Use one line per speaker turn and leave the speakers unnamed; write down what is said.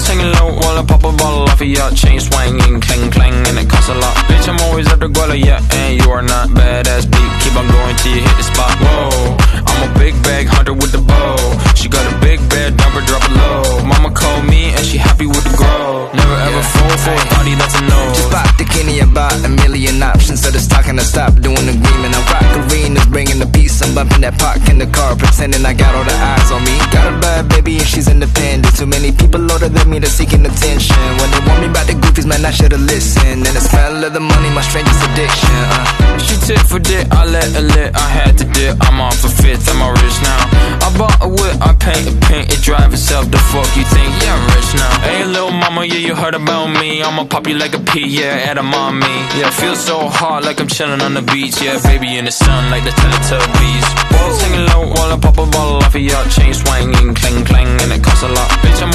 Balls hanging low while I pop a bottle off of ya. Chain swinging, clang clang, and it costs a lot. Bitch, I'm always at the guala, yeah, and you are not badass beat. Keep on going till you hit the spot. Whoa, I'm a big bag hunter with the bow. She got a big bed, number drop it low. Mama called me and she happy with the grow. Never ever fall for a party that's a no.
Just pop the Kenny about a million options. So just talking to stop doing agreement. I rock arenas, bringing the peace. I'm bumping that park in the car, pretending I got all the eyes on me. Got a bad baby and she's independent. Too many people older than me that's seeking attention. When they want me about the goofies, man, I should've listened. And the smell of the money, my strangest addiction.
She tit for dick, I let her lit. I had to dip, I'm off for fifth, I'm all rich now. I bought a whip, I paint a paint, it drive itself. The fuck you think? Yeah, I'm rich now. Hey, little mama, yeah, you heard about me. I'ma pop you like a pea, yeah, at a mommy. Yeah, feel so hot like I'm chilling on the beach. Yeah, baby in the sun like the Teletubbies. Balls hanging low while I pop a bottle off of ya. Chain swinging, clang clang, and it costs a lot. Bitch, I'm